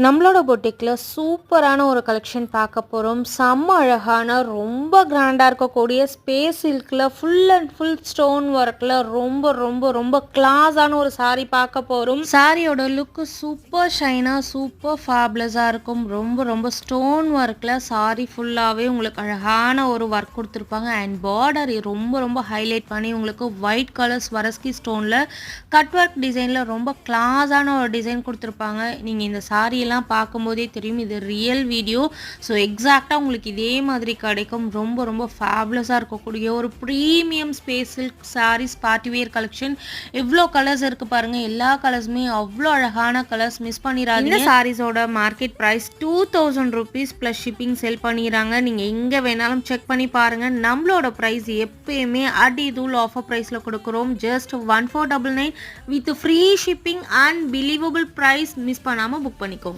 நம்மளோட பொட்டிக்ல சூப்பரான ஒரு கலெக்ஷன் பார்க்க போறோம். செம்ம அழகான, ரொம்ப கிராண்டா இருக்கக்கூடிய ஸ்பேஸ் சில்க்ல ஃபுல் அண்ட் ஃபுல் ஸ்டோன் ஒர்க்ல ரொம்ப ரொம்ப ரொம்ப கிளாஸான ஒரு சாரி பார்க்க போறோம். சாரியோட லுக் சூப்பர் ஷைனா, சூப்பர் ஃபேபுலஸா இருக்கும். ரொம்ப ரொம்ப ஸ்டோன் ஒர்க்ல சாரி ஃபுல்லாவே உங்களுக்கு அழகான ஒரு ஒர்க் கொடுத்துருப்பாங்க. அண்ட் பார்டர் ரொம்ப ரொம்ப ஹைலைட் பண்ணி உங்களுக்கு ஒயிட் கலர் ஸ்வரஸ்கி ஸ்டோன்ல கட் ஒர்க் டிசைன்ல ரொம்ப கிளாஸான ஒரு டிசைன் கொடுத்துருப்பாங்க. நீங்க இந்த சாரி எல்லாம் பார்க்கும்போதே தெரியும் இது ரியல் வீடியோ. ஸோ எக்ஸாக்டாக உங்களுக்கு இதே மாதிரி கிடைக்கும். ரொம்ப ரொம்ப ஃபேபுலஸாக இருக்கக்கூடிய ஒரு premium space silk sarees party wear collection. எவ்வளோ கலர்ஸ் இருக்குது பாருங்கள். எல்லா கலர்ஸுமே அவ்வளோ அழகான கலர்ஸ். மிஸ் பண்ணிடாதீங்க. இந்த சாரீஸோட market price 2000 rupees plus shipping sell பண்ணிடுறாங்க. நீங்கள் எங்கே வேணாலும் செக் பண்ணி பாருங்கள். நம்மளோட ப்ரைஸ் எப்பயுமே அடி தூள் ஆஃபர் ப்ரைஸில் கொடுக்குறோம். Just 1499 with free shipping and believable price. Miss பண்ணாமல் புக் பண்ணிக்கோங்க.